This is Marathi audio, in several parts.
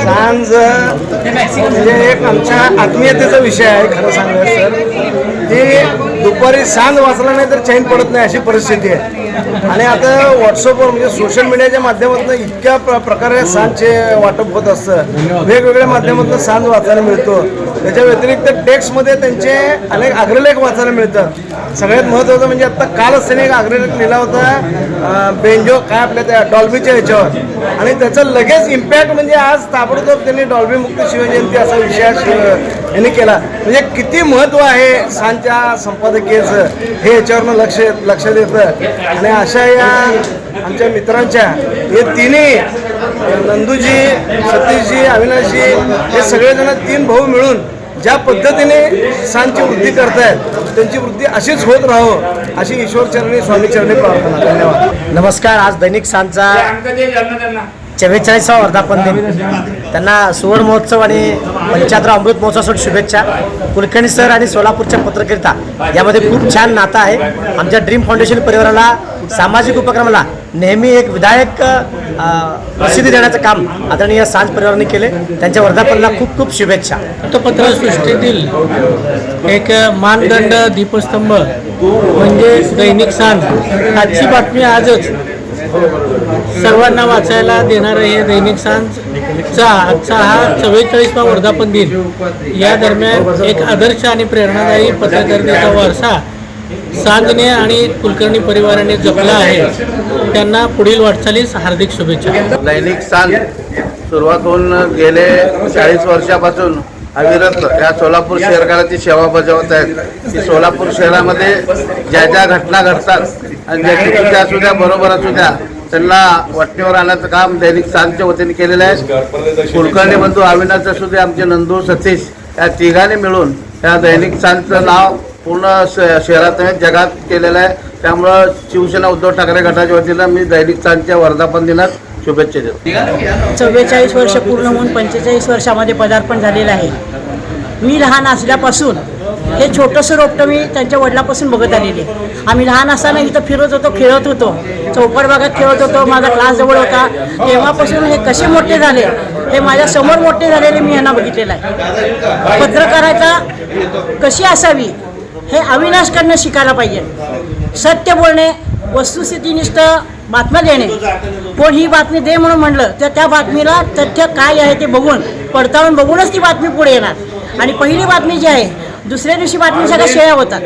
सांज म्हणजे एक आमच्या आत्मीयतेचा विषय आहे. खरं सांगायचं सर, की दुपारी सांज वाचला नाही तर चैन पडत नाही अशी परिस्थिती आहे. आणि आता व्हॉट्सअपवर म्हणजे सोशल मीडियाच्या माध्यमातून इतक्या प्रकारे सांजचे वाटप होत असतं, वेगवेगळ्या माध्यमातून सांज वाचायला मिळतो. त्याच्या व्यतिरिक्त टेक्स्टमध्ये त्यांचे अनेक अग्रलेख वाचायला मिळतात. सगळ्यात महत्त्वाचं म्हणजे आता कालच त्याने एक अग्रलेख लिहिला होता बेंजो काय आपल्या त्या डॉल्बीच्या ह्याच्यावर, आणि त्याचं लगेच इम्पॅक्ट म्हणजे आज ताबडतोब त्यांनी डॉल्बी मुक्त शिवजयंती असा विषय यांनी केला. म्हणजे किती महत्त्व आहे सांजच्या संपादकीयचं हे याच्यावरनं लक्ष देतं. आणि अशा या आमच्या मित्रांच्या हे तिन्ही नंदूजी, सतीशजी, अविनाशजी हे सगळेजण तीन भाऊ मिळून ज्या पद्धतीने सांजची वृद्धी करतायत त्यांची वृद्धी अशीच होत राहो अशी ईश्वरचरणी स्वामीचरणी प्रार्थना. धन्यवाद. नमस्कार. आज दैनिक सांजचा 44वा वर्धापन दिन. त्यांना सुवर्ण महोत्सव आणि 75 अमृत महोत्सवासाठी शुभेच्छा. कुलकर्णी सर आणि सोलापूरच्या पत्रकारिता यामध्ये खूप छान नातं आहे. आमच्या ड्रीम फाउंडेशन परिवाराला सामाजिक उपक्रमाला नेहमी एक विधायक प्रसिद्धी देण्याचं काम आदरणीय सांज परिवाराने केले. त्यांच्या वर्धापनाला खूप खूप शुभेच्छा. वृत्तपत्रसृष्टीतील एक मानदंड दीपस्तंभ म्हणजे दैनिक सांज. आजची बातमी आजच सर्वांना वाचायला देणारं हे दैनिक सांजचा आजचा हा 44वा वर्धापन दिन. या दरम्यान एक आदर्श आणि प्रेरणादायी पत्रकारितेचा वारसा सांजने आणि कुलकर्णी परिवाराने जपला आहे. त्यांना पुढील वाटचालीस हार्दिक शुभेच्छा. दैनिक सांज सुरुवात होऊन गेले 40 वर्षापासून अविरत या सोलापूर शहराची सेवा बजावत आहेत. की सोलापूर शहरामध्ये ज्या ज्या घटना घडतात आणि ज्या चुकीच्या असू द्या बरोबर असू द्या त्यांना वाटणीवर आणण्याचं काम दैनिक सांजच्या वतीने केलेलं आहे. कुलकर्णी बंधू अविनाश असू दे, आमचे नंदू, सतीश या तिघांनी मिळून या दैनिक सांजचं नाव पूर्ण शहरात जगात केलेलं आहे. त्यामुळं शिवसेना उद्धव ठाकरे गटाच्या वतीनं मी दैनिक सांजच्या वर्धापन दिनात शुभेच्छा देतो. 44 वर्ष पूर्ण होऊन 45 वर्षामध्ये पदार्पण झालेलं आहे. मी लहान असल्यापासून हे छोटंसं रोपटं मी त्यांच्या वडिलापासून बघत आलेले. आम्ही लहान असताना इथं फिरत होतो, खेळत होतो, चौपट भागात खेळत होतो. माझा क्लास जवळ होता. तेव्हापासून हे कसे मोठे झाले हे माझ्या समोर मोठे झालेले मी यांना बघितलेलं आहे. पत्रकारिता कशी असावी हे अविनाशकडनं शिकायला पाहिजे. सत्य बोलणे, वस्तुस्थितीनिष्ठ बातम्या देणे. कोण ही बातमी दे म्हणून म्हणलं तर त्या बातमीला तथ्य काय आहे ते बघून पडताळून बघूनच ती बातमी पुढे येणार. आणि पहिली बातमी जी आहे, दुसऱ्या दिवशी बातमी सगळ्या शेळ्या होतात.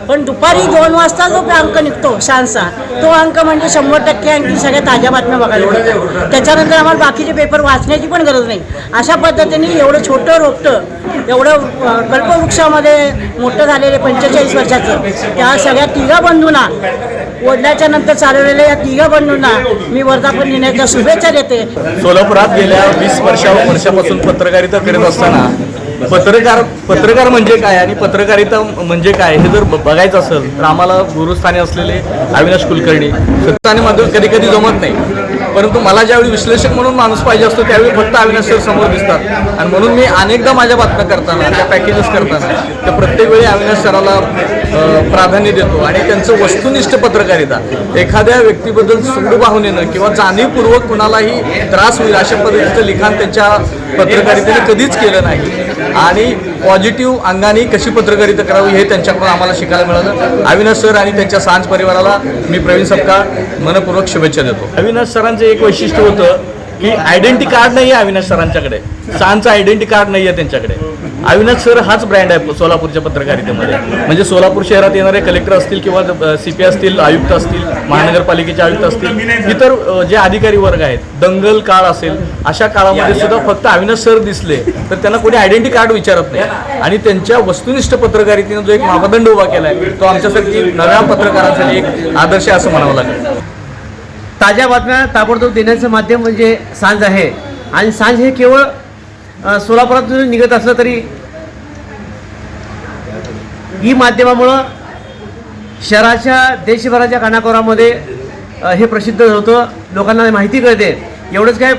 पण दुपारी 2 वाजता जो अंक निघतो सांजचा, तो अंक म्हणजे 100% आणखी सगळ्या ताज्या बातम्या बघायला मिळतात. त्याच्यानंतर आम्हाला बाकीचे पेपर वाचण्याची पण गरज नाही. अशा पद्धतीने एवढं छोटं रोपटं एवढं कल्पवृक्षामध्ये मोठं झालेलं 45 वर्षाचं त्या सगळ्या तिघा बंधूंना वडिलाच्या नंतर चालवलेल्या या तिघा बंधूंना मी वर्धापन दिनाच्या शुभेच्छा देते. सोलापुरात गेल्या 20 वर्षापासून पत्रकारिता करत असताना पत्रकार म्हणजे काय आणि पत्रकारिता म्हणजे काय हे जर बघायचं असेल तर आम्हाला गुरुस्थानी असलेले अविनाश कुलकर्णी सत्य आणि माध्यम कधी कधी जमत नाही, परंतु मला ज्यावेळी विश्लेषक म्हणून माणूस पाहिजे असतो त्यावेळी फक्त अविनाश सर समोर दिसतात आणि म्हणून मी अनेकदा माझ्या बातम्या करताना त्या पॅकेजेस करताना त्या प्रत्येक वेळी अविनाश सराला प्राधान्य देतो आणि त्यांचं वस्तुनिष्ठ पत्रकारिता एखाद्या व्यक्तीबद्दल सूड वाहून येणं किंवा जाणीवपूर्वक कुणालाही त्रास होईल अशा पद्धतीचं लिखाण त्यांच्या पत्रकारितेने कधीच केलं नाही आणि पॉझिटिव्ह अंगाने कशी पत्रकारिता करावी हे त्यांच्याकडून आम्हाला शिकायला मिळालं. अविनाश सर आणि त्यांच्या सांज परिवाराला मी प्रवीण सपकाळ मनपूर्वक शुभेच्छा देतो. अविनाश सरांचं एक वैशिष्ट्य होतं की आयडेंटिटी कार्ड नाही आहे अविनाश सरांच्याकडे, सांजचं आयडेंटिटी कार्ड नाही आहे त्यांच्याकडे. अविनाश सर हाच ब्रँड आहे सोलापूरच्या पत्रकारितेमध्ये. म्हणजे सोलापूर शहरात येणारे कलेक्टर असतील किंवा CP असतील, आयुक्त असतील, महानगरपालिकेचे आयुक्त असतील, इतर जे अधिकारी वर्ग आहेत, दंगल काळ असेल अशा काळामध्ये सुद्धा फक्त अविनाश सर दिसले तर त्यांना कोणी आयडेंटिटी कार्ड विचारत नाही आणि त्यांच्या वस्तुनिष्ठ पत्रकारितेने जो एक मापदंड उभा केला आहे तो आमच्यासाठी नव्या पत्रकारांसाठी एक आदर्श आहे असं म्हणावं लागेल. ताज्या बातम्या ताबडतोब देण्याचं माध्यम म्हणजे सांज आहे आणि सांज हे केवळ सोलापुरातून निघत असलं तरी ही माध्यमामुळं शहराच्या देशभराच्या कानाकोरामध्ये हे प्रसिद्ध होतं, लोकांना माहिती कळते. एवढंच काय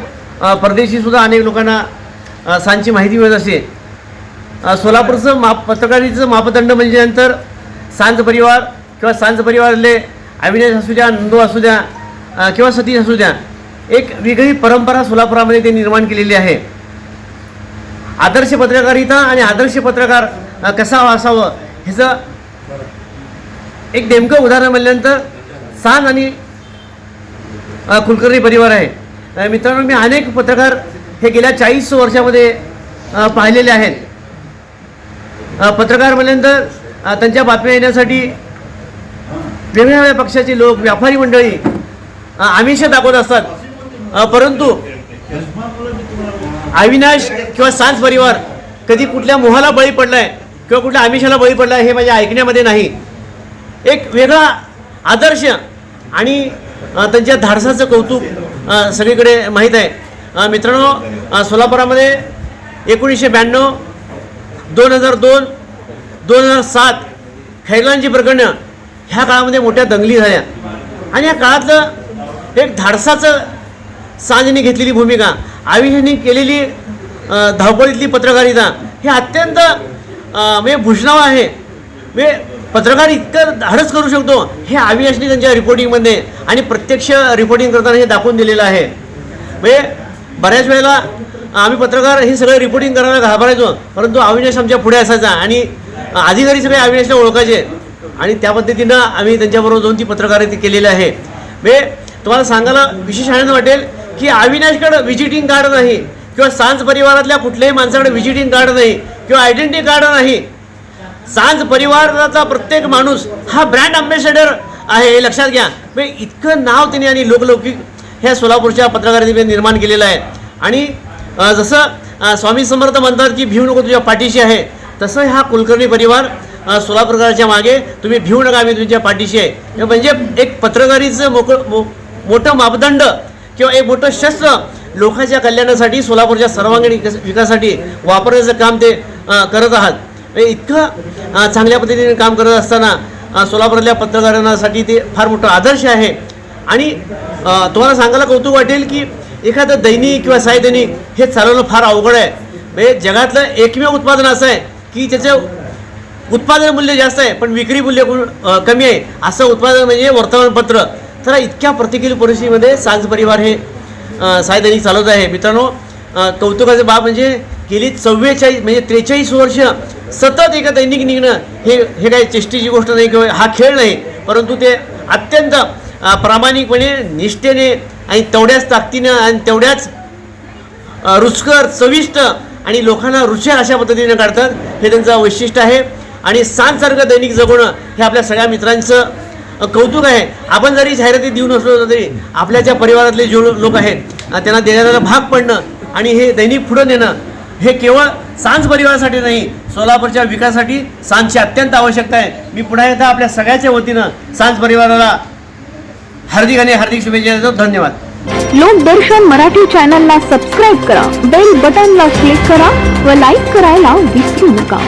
परदेशीसुद्धा अनेक लोकांना सांजची माहिती मिळत असते. सोलापूरचं पत्रकारितेचं मापदंड म्हणजे नंतर सांज परिवार किंवा सांज परिवारातले अविनाश असू द्या, नंदू असू द्या किंवा सतीश असू द्या, एक वेगळी परंपरा सोलापुरामध्ये ते निर्माण केलेली आहे. आदर्श पत्रकारिता आणि आदर्श पत्रकार कसा असावं ह्याचं एक नेमकं उदाहरण म्हणल्यानंतर सांज आणि कुलकर्णी परिवार आहे. मित्रांनो, मी अनेक पत्रकार हे गेल्या 40 वर्षामध्ये पाहिलेले आहेत. पत्रकार म्हणल्यानंतर त्यांच्या बातम्या येण्यासाठी वेगवेगळ्या पक्षाचे लोक, व्यापारी मंडळी आमिष दाखवत असतात, परंतु अविनाश किंवा सांज परिवार कधी कुठल्या मोहाला बळी पडलाय किंवा कुठल्या आमिषाला बळी पडलाय हे माझ्या ऐकण्यामध्ये नाही. एक वेगळा आदर्श आणि त्यांच्या धाडसाचं कौतुक सगळीकडे माहीत आहे. मित्रांनो, सोलापुरामध्ये 1992, 2002, 2007 खैरलांची प्रकरणं ह्या काळामध्ये मोठ्या दंगली झाल्या आणि या काळातलं एक धाडसाचं सांजने घेतलेली भूमिका, आविषांनी केलेली धावपळीतली पत्रकारिता हे अत्यंत म्हणजे भूषणावं आहे. म्हणजे पत्रकार इतकं धाडस करू शकतो हे अविनाशने त्यांच्या रिपोर्टिंगमध्ये आणि प्रत्यक्ष रिपोर्टिंग करताना हे दाखवून दिलेलं आहे. म्हणजे बऱ्याच वेळेला आम्ही पत्रकार हे सगळं रिपोर्टिंग करायला घाबरायचो, परंतु अविनाश आमच्या पुढे असायचा आणि अधिकारी सगळे अविनाशला ओळखायचे आणि त्या पद्धतीनं आम्ही त्यांच्याबरोबर जाऊन ती पत्रकारिता केलेली आहे. म्हणजे तुम्हाला सांगायला विशेष आनंद वाटेल की अविनाशकडं व्हिजिटिंग कार्ड नाही किंवा सांज परिवारातल्या कुठल्याही माणसाकडे व्हिजिटिंग कार्ड नाही किंवा आयडेंटिटी कार्ड नाही. सांज परिवाराचा प्रत्येक माणूस हा ब्रँड अँबॅसेडर आहे हे लक्षात घ्या. म्हणजे इतकं नाव त्यांनी आणि लोकलौकिक ह्या सोलापूरच्या पत्रकारितेने निर्माण केलेलं आहे. आणि जसं स्वामी समर्थ म्हणतात की भिवू नको तुझ्या पाठीशी आहे, तसं हा कुलकर्णी परिवार सोलापूरकरांच्या मागे तुम्ही भिवू नका आम्ही तुमच्या पाठीशी आहे. म्हणजे एक पत्रकारीचं मोठं मापदंड किंवा एक मोठं शस्त्र लोकांच्या कल्याणासाठी सोलापूरच्या सर्वांगीण विकासासाठी वापरण्याचं काम ते करत आहात. इतकं चांगल्या पद्धतीने काम करत असताना सोलापुरातल्या पत्रकारांसाठी ते फार मोठं आदर्श आहे. आणि तुम्हाला सांगायला कौतुक वाटेल की एखादं दैनिक किंवा सायदैनिक हे चालवणं फार अवघड आहे. म्हणजे जगातलं एकमेव उत्पादन असं आहे की त्याचं उत्पादन मूल्य जास्त आहे पण विक्री मूल्य कमी आहे, असं उत्पादन म्हणजे वर्तमानपत्र. तर इतक्या प्रतिकूल परिस्थितीमध्ये सांज परिवार हे सायदैनिक चालवत आहे. मित्रांनो, कौतुकाचं बाब म्हणजे गेली 44 म्हणजे 43 वर्ष सतत एका दैनिक निघणं हे काही चेष्टेची गोष्ट नाही किंवा हा खेळ नाही, परंतु ते अत्यंत प्रामाणिकपणे, निष्ठेने आणि तेवढ्याच ताकदीनं आणि तेवढ्याच रुचकर, चविष्ट आणि लोकांना रुचेल अशा पद्धतीने काढतात. हे त्यांचं वैशिष्ट्य आहे. आणि सांजसारखं दैनिक जगवणं हे आपल्या सगळ्या मित्रांचं कौतुक आहे. आपण जरी जाहिराती देऊ नसलो तरी आपल्या ज्या परिवारातले जे लोक आहेत त्यांना देण्याला भाग पडणं आणि हे दैनिक पुढं नेणं हे केवळ सांज परिवारासाठी नाही, सोलापूरच्या विकासासाठी सांजची अत्यंत आवश्यकता आहे. मी पुन्हा एकदा आपल्या सगळ्याच्या वतीनं सांज परिवाराला हार्दिक शुभेच्छा देतो. धन्यवाद. लोकदर्शन मराठी चॅनलला सबस्क्राईब करा, बेल बटनला क्लिक करा व लाईक करायला विसरू नका.